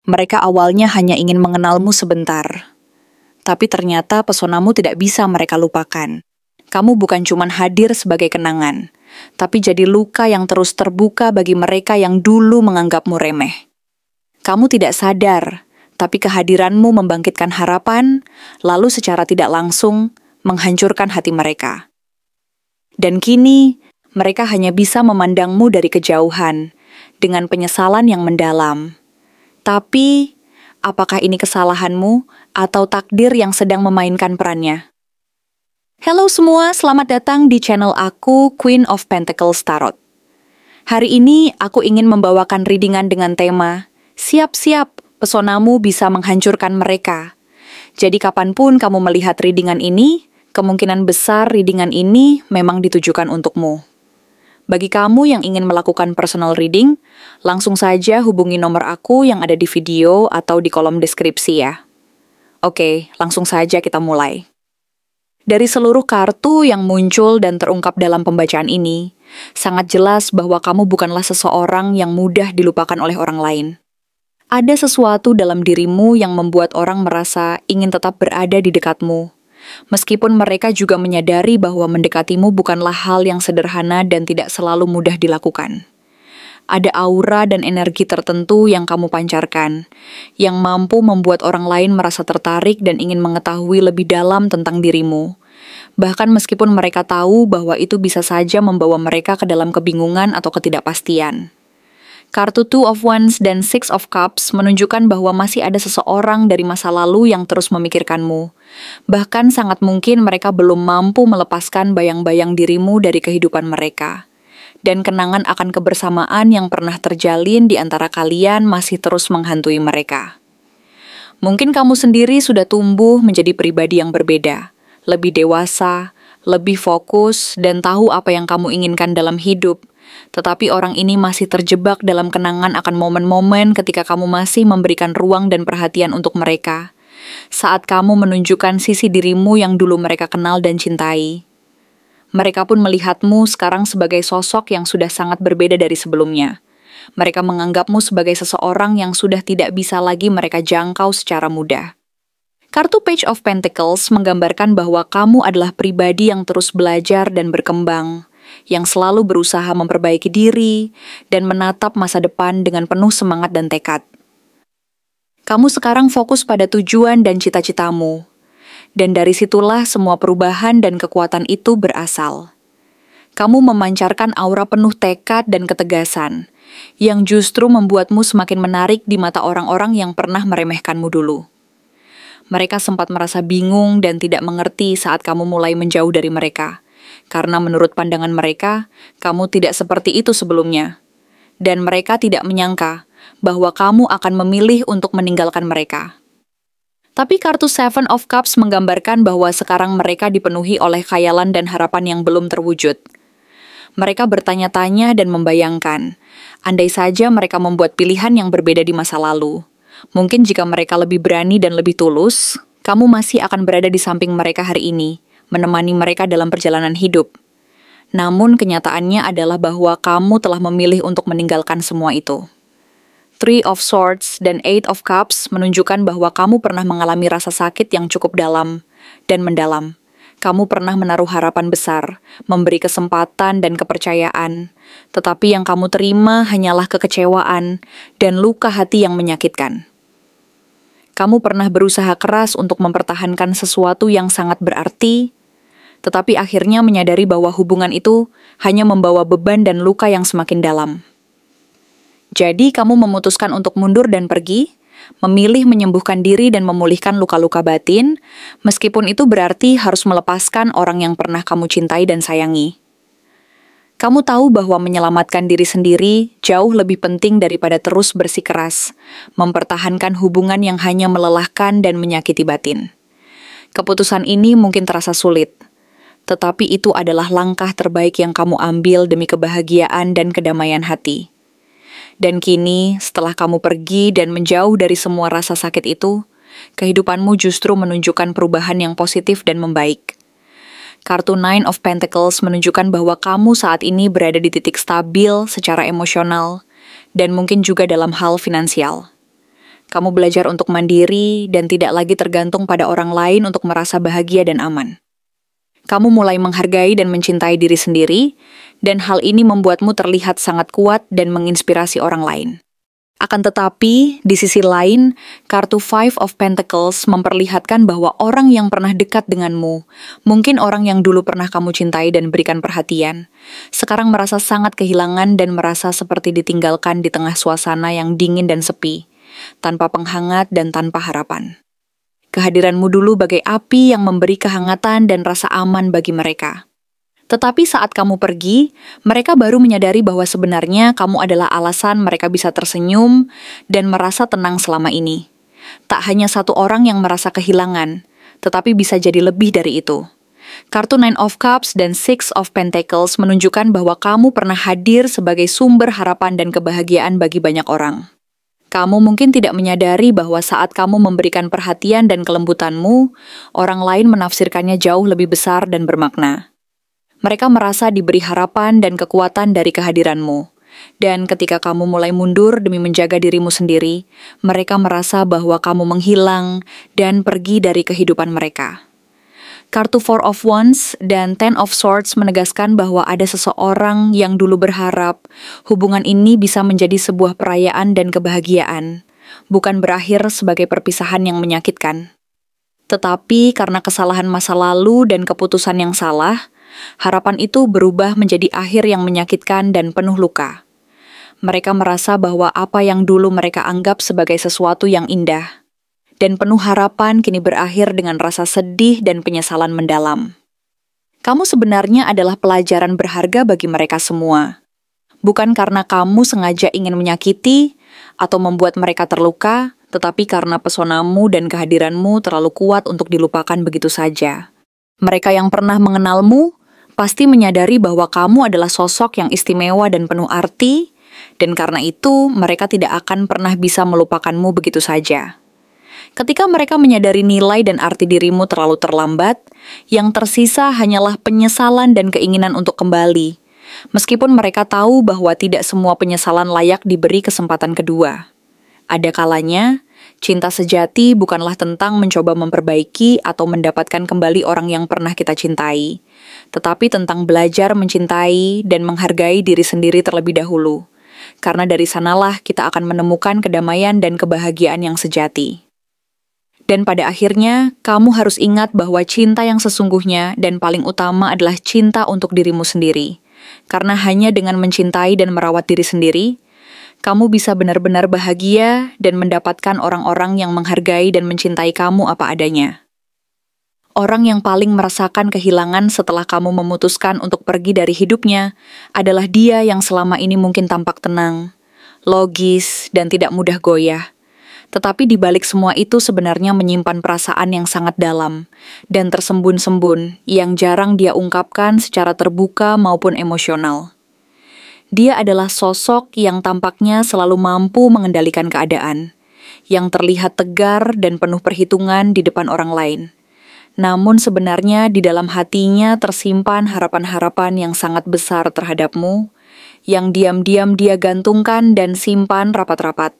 Mereka awalnya hanya ingin mengenalmu sebentar, tapi ternyata pesonamu tidak bisa mereka lupakan. Kamu bukan cuma hadir sebagai kenangan, tapi jadi luka yang terus terbuka bagi mereka yang dulu menganggapmu remeh. Kamu tidak sadar, tapi kehadiranmu membangkitkan harapan, lalu secara tidak langsung menghancurkan hati mereka. Dan kini, mereka hanya bisa memandangmu dari kejauhan, dengan penyesalan yang mendalam. Tapi, apakah ini kesalahanmu atau takdir yang sedang memainkan perannya? Halo semua, selamat datang di channel aku, Queen of Pentacles Tarot. Hari ini, aku ingin membawakan readingan dengan tema, siap-siap, pesonamu bisa menghancurkan mereka. Jadi kapanpun kamu melihat readingan ini, kemungkinan besar readingan ini memang ditujukan untukmu. Bagi kamu yang ingin melakukan personal reading, langsung saja hubungi nomor aku yang ada di video atau di kolom deskripsi ya. Oke, langsung saja kita mulai. Dari seluruh kartu yang muncul dan terungkap dalam pembacaan ini, sangat jelas bahwa kamu bukanlah seseorang yang mudah dilupakan oleh orang lain. Ada sesuatu dalam dirimu yang membuat orang merasa ingin tetap berada di dekatmu. Meskipun mereka juga menyadari bahwa mendekatimu bukanlah hal yang sederhana dan tidak selalu mudah dilakukan. Ada aura dan energi tertentu yang kamu pancarkan, yang mampu membuat orang lain merasa tertarik dan ingin mengetahui lebih dalam tentang dirimu. Bahkan meskipun mereka tahu bahwa itu bisa saja membawa mereka ke dalam kebingungan atau ketidakpastian. Kartu Two of Wands dan Six of Cups menunjukkan bahwa masih ada seseorang dari masa lalu yang terus memikirkanmu. Bahkan sangat mungkin mereka belum mampu melepaskan bayang-bayang dirimu dari kehidupan mereka. Dan kenangan akan kebersamaan yang pernah terjalin di antara kalian masih terus menghantui mereka. Mungkin kamu sendiri sudah tumbuh menjadi pribadi yang berbeda, lebih dewasa, lebih fokus, dan tahu apa yang kamu inginkan dalam hidup. Tetapi orang ini masih terjebak dalam kenangan akan momen-momen ketika kamu masih memberikan ruang dan perhatian untuk mereka. Saat kamu menunjukkan sisi dirimu yang dulu mereka kenal dan cintai. Mereka pun melihatmu sekarang sebagai sosok yang sudah sangat berbeda dari sebelumnya. Mereka menganggapmu sebagai seseorang yang sudah tidak bisa lagi mereka jangkau secara mudah. Kartu Page of Pentacles menggambarkan bahwa kamu adalah pribadi yang terus belajar dan berkembang, yang selalu berusaha memperbaiki diri dan menatap masa depan dengan penuh semangat dan tekad. Kamu sekarang fokus pada tujuan dan cita-citamu, dan dari situlah semua perubahan dan kekuatan itu berasal. Kamu memancarkan aura penuh tekad dan ketegasan, yang justru membuatmu semakin menarik di mata orang-orang yang pernah meremehkanmu dulu. Mereka sempat merasa bingung dan tidak mengerti saat kamu mulai menjauh dari mereka, karena menurut pandangan mereka, kamu tidak seperti itu sebelumnya. Dan mereka tidak menyangka bahwa kamu akan memilih untuk meninggalkan mereka. Tapi kartu Seven of Cups menggambarkan bahwa sekarang mereka dipenuhi oleh khayalan dan harapan yang belum terwujud. Mereka bertanya-tanya dan membayangkan, andai saja mereka membuat pilihan yang berbeda di masa lalu. Mungkin jika mereka lebih berani dan lebih tulus, kamu masih akan berada di samping mereka hari ini, menemani mereka dalam perjalanan hidup. Namun kenyataannya adalah bahwa kamu telah memilih untuk meninggalkan semua itu. Three of Swords dan Eight of Cups menunjukkan bahwa kamu pernah mengalami rasa sakit yang cukup dalam dan mendalam. Kamu pernah menaruh harapan besar, memberi kesempatan dan kepercayaan, tetapi yang kamu terima hanyalah kekecewaan dan luka hati yang menyakitkan. Kamu pernah berusaha keras untuk mempertahankan sesuatu yang sangat berarti, tetapi akhirnya menyadari bahwa hubungan itu hanya membawa beban dan luka yang semakin dalam. Jadi kamu memutuskan untuk mundur dan pergi, memilih menyembuhkan diri dan memulihkan luka-luka batin, meskipun itu berarti harus melepaskan orang yang pernah kamu cintai dan sayangi. Kamu tahu bahwa menyelamatkan diri sendiri jauh lebih penting daripada terus bersikeras, mempertahankan hubungan yang hanya melelahkan dan menyakiti batin. Keputusan ini mungkin terasa sulit, tetapi itu adalah langkah terbaik yang kamu ambil demi kebahagiaan dan kedamaian hati. Dan kini, setelah kamu pergi dan menjauh dari semua rasa sakit itu, kehidupanmu justru menunjukkan perubahan yang positif dan membaik. Kartu Nine of Pentacles menunjukkan bahwa kamu saat ini berada di titik stabil secara emosional dan mungkin juga dalam hal finansial. Kamu belajar untuk mandiri dan tidak lagi tergantung pada orang lain untuk merasa bahagia dan aman. Kamu mulai menghargai dan mencintai diri sendiri, dan hal ini membuatmu terlihat sangat kuat dan menginspirasi orang lain. Akan tetapi, di sisi lain, kartu Five of Pentacles memperlihatkan bahwa orang yang pernah dekat denganmu, mungkin orang yang dulu pernah kamu cintai dan berikan perhatian, sekarang merasa sangat kehilangan dan merasa seperti ditinggalkan di tengah suasana yang dingin dan sepi, tanpa penghangat dan tanpa harapan. Kehadiranmu dulu bagai api yang memberi kehangatan dan rasa aman bagi mereka. Tetapi saat kamu pergi, mereka baru menyadari bahwa sebenarnya kamu adalah alasan mereka bisa tersenyum dan merasa tenang selama ini. Tak hanya satu orang yang merasa kehilangan, tetapi bisa jadi lebih dari itu. Kartu Nine of Cups dan Six of Pentacles menunjukkan bahwa kamu pernah hadir sebagai sumber harapan dan kebahagiaan bagi banyak orang. Kamu mungkin tidak menyadari bahwa saat kamu memberikan perhatian dan kelembutanmu, orang lain menafsirkannya jauh lebih besar dan bermakna. Mereka merasa diberi harapan dan kekuatan dari kehadiranmu. Dan ketika kamu mulai mundur demi menjaga dirimu sendiri, mereka merasa bahwa kamu menghilang dan pergi dari kehidupan mereka. Kartu Four of Wands dan Ten of Swords menegaskan bahwa ada seseorang yang dulu berharap hubungan ini bisa menjadi sebuah perayaan dan kebahagiaan, bukan berakhir sebagai perpisahan yang menyakitkan. Tetapi karena kesalahan masa lalu dan keputusan yang salah, harapan itu berubah menjadi akhir yang menyakitkan dan penuh luka. Mereka merasa bahwa apa yang dulu mereka anggap sebagai sesuatu yang indah dan penuh harapan kini berakhir dengan rasa sedih dan penyesalan mendalam. Kamu sebenarnya adalah pelajaran berharga bagi mereka semua. Bukan karena kamu sengaja ingin menyakiti atau membuat mereka terluka, tetapi karena pesonamu dan kehadiranmu terlalu kuat untuk dilupakan begitu saja. Mereka yang pernah mengenalmu pasti menyadari bahwa kamu adalah sosok yang istimewa dan penuh arti, dan karena itu mereka tidak akan pernah bisa melupakanmu begitu saja. Ketika mereka menyadari nilai dan arti dirimu terlalu terlambat, yang tersisa hanyalah penyesalan dan keinginan untuk kembali, meskipun mereka tahu bahwa tidak semua penyesalan layak diberi kesempatan kedua. Ada kalanya, cinta sejati bukanlah tentang mencoba memperbaiki atau mendapatkan kembali orang yang pernah kita cintai, tetapi tentang belajar mencintai dan menghargai diri sendiri terlebih dahulu, karena dari sanalah kita akan menemukan kedamaian dan kebahagiaan yang sejati. Dan pada akhirnya, kamu harus ingat bahwa cinta yang sesungguhnya dan paling utama adalah cinta untuk dirimu sendiri. Karena hanya dengan mencintai dan merawat diri sendiri, kamu bisa benar-benar bahagia dan mendapatkan orang-orang yang menghargai dan mencintai kamu apa adanya. Orang yang paling merasakan kehilangan setelah kamu memutuskan untuk pergi dari hidupnya adalah dia yang selama ini mungkin tampak tenang, logis, dan tidak mudah goyah. Tetapi di balik semua itu sebenarnya menyimpan perasaan yang sangat dalam dan tersembun-sembun yang jarang dia ungkapkan secara terbuka maupun emosional. Dia adalah sosok yang tampaknya selalu mampu mengendalikan keadaan, yang terlihat tegar dan penuh perhitungan di depan orang lain. Namun sebenarnya di dalam hatinya tersimpan harapan-harapan yang sangat besar terhadapmu, yang diam-diam dia gantungkan dan simpan rapat-rapat.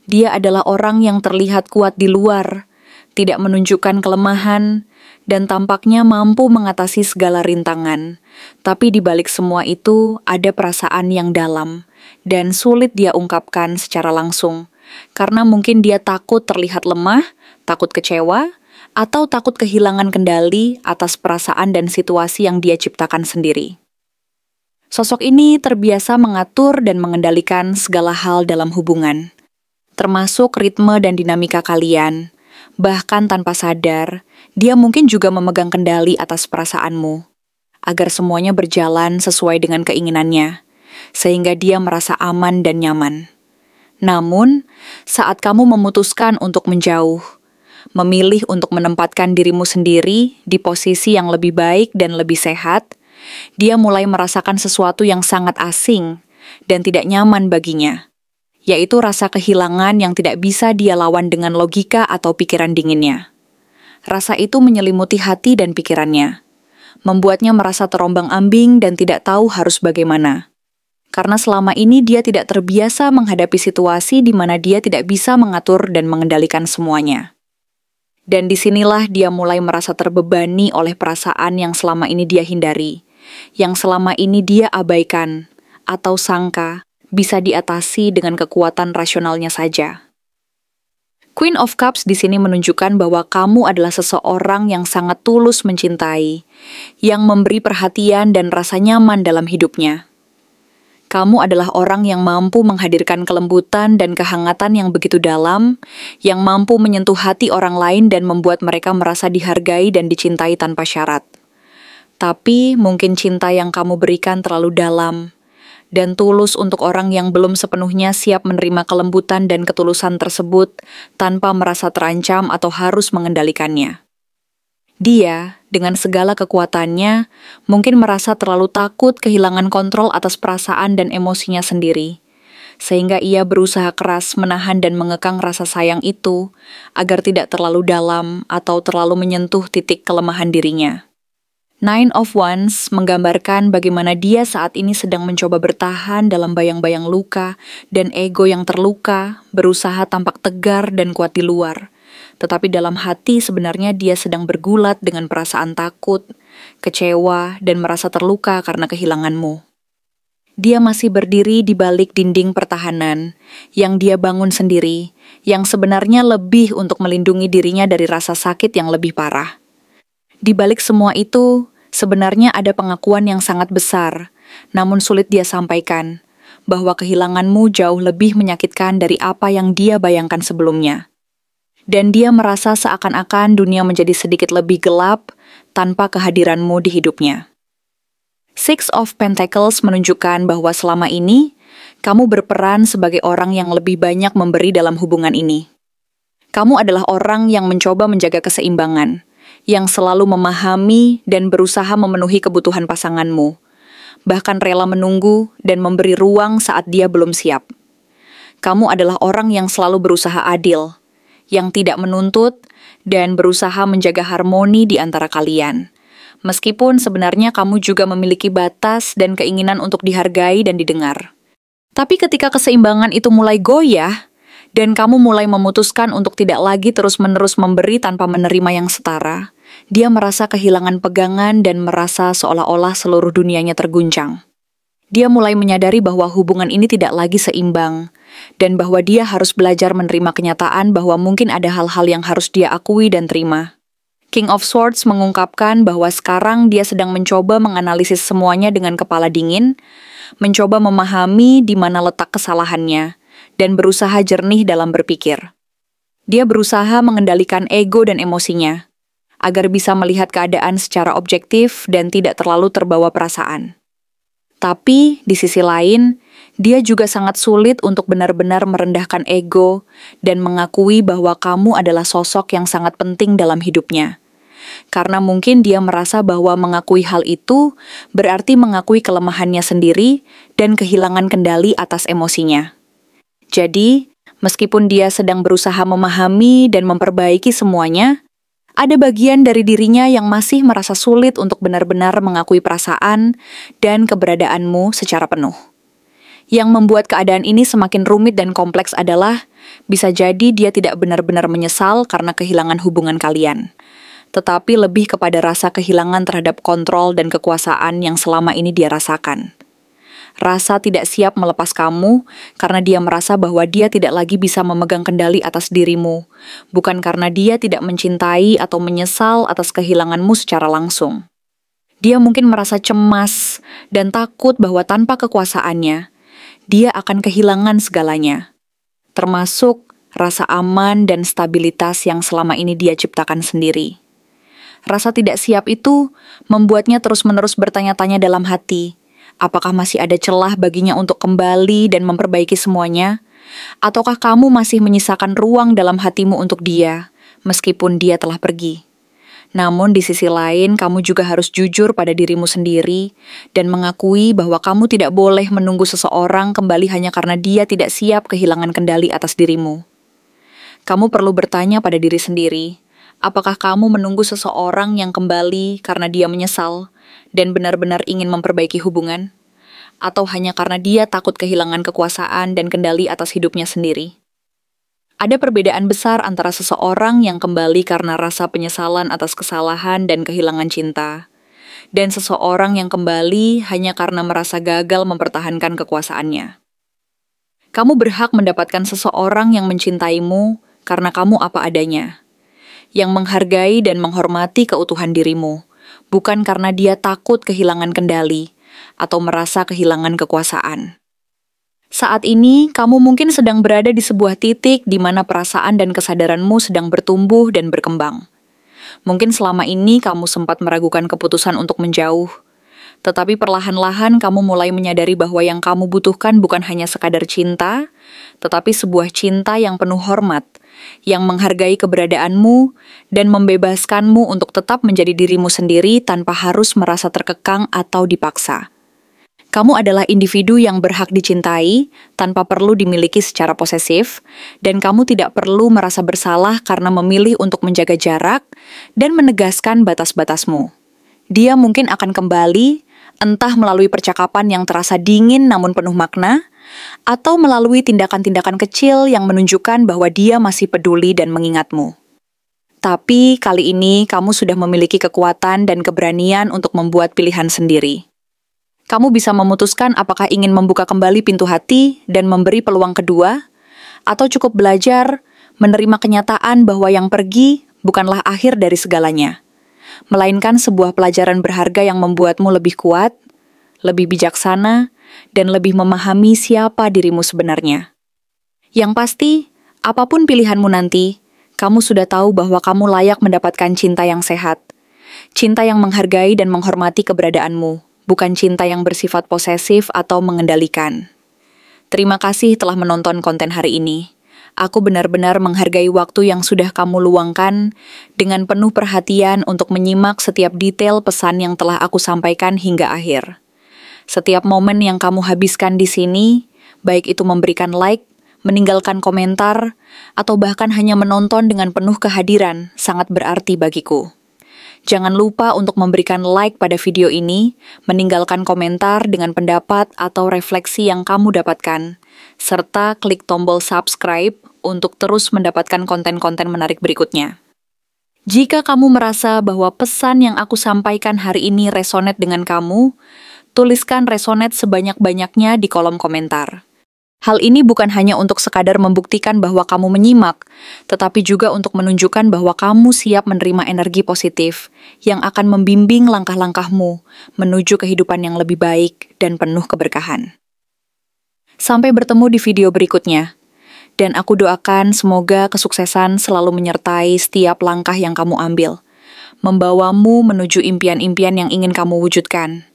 Dia adalah orang yang terlihat kuat di luar, tidak menunjukkan kelemahan, dan tampaknya mampu mengatasi segala rintangan. Tapi di balik semua itu ada perasaan yang dalam dan sulit dia ungkapkan secara langsung, karena mungkin dia takut terlihat lemah, takut kecewa, atau takut kehilangan kendali atas perasaan dan situasi yang dia ciptakan sendiri. Sosok ini terbiasa mengatur dan mengendalikan segala hal dalam hubungan, termasuk ritme dan dinamika kalian. Bahkan tanpa sadar, dia mungkin juga memegang kendali atas perasaanmu, agar semuanya berjalan sesuai dengan keinginannya, sehingga dia merasa aman dan nyaman. Namun, saat kamu memutuskan untuk menjauh, memilih untuk menempatkan dirimu sendiri di posisi yang lebih baik dan lebih sehat, dia mulai merasakan sesuatu yang sangat asing dan tidak nyaman baginya, yaitu rasa kehilangan yang tidak bisa dia lawan dengan logika atau pikiran dinginnya. Rasa itu menyelimuti hati dan pikirannya, membuatnya merasa terombang-ambing dan tidak tahu harus bagaimana. Karena selama ini dia tidak terbiasa menghadapi situasi di mana dia tidak bisa mengatur dan mengendalikan semuanya. Dan disinilah dia mulai merasa terbebani oleh perasaan yang selama ini dia hindari, yang selama ini dia abaikan, atau sangka bisa diatasi dengan kekuatan rasionalnya saja. Queen of Cups di sini menunjukkan bahwa kamu adalah seseorang yang sangat tulus mencintai, yang memberi perhatian dan rasa nyaman dalam hidupnya. Kamu adalah orang yang mampu menghadirkan kelembutan dan kehangatan yang begitu dalam, yang mampu menyentuh hati orang lain dan membuat mereka merasa dihargai dan dicintai tanpa syarat. Tapi mungkin cinta yang kamu berikan terlalu dalam dan tulus untuk orang yang belum sepenuhnya siap menerima kelembutan dan ketulusan tersebut tanpa merasa terancam atau harus mengendalikannya. Dia, dengan segala kekuatannya, mungkin merasa terlalu takut kehilangan kontrol atas perasaan dan emosinya sendiri, sehingga ia berusaha keras menahan dan mengekang rasa sayang itu agar tidak terlalu dalam atau terlalu menyentuh titik kelemahan dirinya. Nine of Wands menggambarkan bagaimana dia saat ini sedang mencoba bertahan dalam bayang-bayang luka dan ego yang terluka, berusaha tampak tegar dan kuat di luar. Tetapi dalam hati sebenarnya dia sedang bergulat dengan perasaan takut, kecewa, dan merasa terluka karena kehilanganmu. Dia masih berdiri di balik dinding pertahanan yang dia bangun sendiri, yang sebenarnya lebih untuk melindungi dirinya dari rasa sakit yang lebih parah. Di balik semua itu, sebenarnya ada pengakuan yang sangat besar, namun sulit dia sampaikan, bahwa kehilanganmu jauh lebih menyakitkan dari apa yang dia bayangkan sebelumnya. Dan dia merasa seakan-akan dunia menjadi sedikit lebih gelap tanpa kehadiranmu di hidupnya. Six of Pentacles menunjukkan bahwa selama ini, kamu berperan sebagai orang yang lebih banyak memberi dalam hubungan ini. Kamu adalah orang yang mencoba menjaga keseimbangan, yang selalu memahami dan berusaha memenuhi kebutuhan pasanganmu, bahkan rela menunggu dan memberi ruang saat dia belum siap. Kamu adalah orang yang selalu berusaha adil, yang tidak menuntut, dan berusaha menjaga harmoni di antara kalian. Meskipun sebenarnya kamu juga memiliki batas dan keinginan untuk dihargai dan didengar. Tapi ketika keseimbangan itu mulai goyah, dan kamu mulai memutuskan untuk tidak lagi terus-menerus memberi tanpa menerima yang setara, dia merasa kehilangan pegangan dan merasa seolah-olah seluruh dunianya terguncang. Dia mulai menyadari bahwa hubungan ini tidak lagi seimbang, dan bahwa dia harus belajar menerima kenyataan bahwa mungkin ada hal-hal yang harus dia akui dan terima. King of Swords mengungkapkan bahwa sekarang dia sedang mencoba menganalisis semuanya dengan kepala dingin, mencoba memahami di mana letak kesalahannya, dan berusaha jernih dalam berpikir. Dia berusaha mengendalikan ego dan emosinya, agar bisa melihat keadaan secara objektif dan tidak terlalu terbawa perasaan. Tapi, di sisi lain, dia juga sangat sulit untuk benar-benar merendahkan ego dan mengakui bahwa kamu adalah sosok yang sangat penting dalam hidupnya. Karena mungkin dia merasa bahwa mengakui hal itu berarti mengakui kelemahannya sendiri dan kehilangan kendali atas emosinya. Jadi, meskipun dia sedang berusaha memahami dan memperbaiki semuanya, ada bagian dari dirinya yang masih merasa sulit untuk benar-benar mengakui perasaan dan keberadaanmu secara penuh. Yang membuat keadaan ini semakin rumit dan kompleks adalah, bisa jadi dia tidak benar-benar menyesal karena kehilangan hubungan kalian, tetapi lebih kepada rasa kehilangan terhadap kontrol dan kekuasaan yang selama ini dia rasakan. Rasa tidak siap melepas kamu karena dia merasa bahwa dia tidak lagi bisa memegang kendali atas dirimu, bukan karena dia tidak mencintai atau menyesal atas kehilanganmu secara langsung. Dia mungkin merasa cemas dan takut bahwa tanpa kekuasaannya, dia akan kehilangan segalanya, termasuk rasa aman dan stabilitas yang selama ini dia ciptakan sendiri. Rasa tidak siap itu membuatnya terus-menerus bertanya-tanya dalam hati, apakah masih ada celah baginya untuk kembali dan memperbaiki semuanya? Ataukah kamu masih menyisakan ruang dalam hatimu untuk dia, meskipun dia telah pergi? Namun di sisi lain, kamu juga harus jujur pada dirimu sendiri dan mengakui bahwa kamu tidak boleh menunggu seseorang kembali hanya karena dia tidak siap kehilangan kendali atas dirimu. Kamu perlu bertanya pada diri sendiri, apakah kamu menunggu seseorang yang kembali karena dia menyesal dan benar-benar ingin memperbaiki hubungan? atau hanya karena dia takut kehilangan kekuasaan dan kendali atas hidupnya sendiri. Ada perbedaan besar antara seseorang yang kembali karena rasa penyesalan atas kesalahan dan kehilangan cinta, dan seseorang yang kembali hanya karena merasa gagal mempertahankan kekuasaannya. Kamu berhak mendapatkan seseorang yang mencintaimu karena kamu apa adanya, yang menghargai dan menghormati keutuhan dirimu, bukan karena dia takut kehilangan kendali atau merasa kehilangan kekuasaan. Saat ini, kamu mungkin sedang berada di sebuah titik di mana perasaan dan kesadaranmu sedang bertumbuh dan berkembang. Mungkin selama ini kamu sempat meragukan keputusan untuk menjauh, tetapi perlahan-lahan kamu mulai menyadari bahwa yang kamu butuhkan bukan hanya sekadar cinta, tetapi sebuah cinta yang penuh hormat, yang menghargai keberadaanmu dan membebaskanmu untuk tetap menjadi dirimu sendiri tanpa harus merasa terkekang atau dipaksa. Kamu adalah individu yang berhak dicintai tanpa perlu dimiliki secara posesif, dan kamu tidak perlu merasa bersalah karena memilih untuk menjaga jarak dan menegaskan batas-batasmu. Dia mungkin akan kembali, entah melalui percakapan yang terasa dingin namun penuh makna, atau melalui tindakan-tindakan kecil yang menunjukkan bahwa dia masih peduli dan mengingatmu. Tapi kali ini kamu sudah memiliki kekuatan dan keberanian untuk membuat pilihan sendiri. Kamu bisa memutuskan apakah ingin membuka kembali pintu hati dan memberi peluang kedua, atau cukup belajar menerima kenyataan bahwa yang pergi bukanlah akhir dari segalanya, melainkan sebuah pelajaran berharga yang membuatmu lebih kuat, lebih bijaksana, dan lebih memahami siapa dirimu sebenarnya. Yang pasti, apapun pilihanmu nanti, kamu sudah tahu bahwa kamu layak mendapatkan cinta yang sehat, cinta yang menghargai dan menghormati keberadaanmu, bukan cinta yang bersifat posesif atau mengendalikan. Terima kasih telah menonton konten hari ini. Aku benar-benar menghargai waktu yang sudah kamu luangkan dengan penuh perhatian untuk menyimak setiap detail pesan yang telah aku sampaikan hingga akhir. Setiap momen yang kamu habiskan di sini, baik itu memberikan like, meninggalkan komentar, atau bahkan hanya menonton dengan penuh kehadiran, sangat berarti bagiku. Jangan lupa untuk memberikan like pada video ini, meninggalkan komentar dengan pendapat atau refleksi yang kamu dapatkan, serta klik tombol subscribe untuk terus mendapatkan konten-konten menarik berikutnya. Jika kamu merasa bahwa pesan yang aku sampaikan hari ini resonate dengan kamu, tuliskan resonate sebanyak-banyaknya di kolom komentar. Hal ini bukan hanya untuk sekadar membuktikan bahwa kamu menyimak, tetapi juga untuk menunjukkan bahwa kamu siap menerima energi positif yang akan membimbing langkah-langkahmu menuju kehidupan yang lebih baik dan penuh keberkahan. Sampai bertemu di video berikutnya, dan aku doakan semoga kesuksesan selalu menyertai setiap langkah yang kamu ambil, membawamu menuju impian-impian yang ingin kamu wujudkan.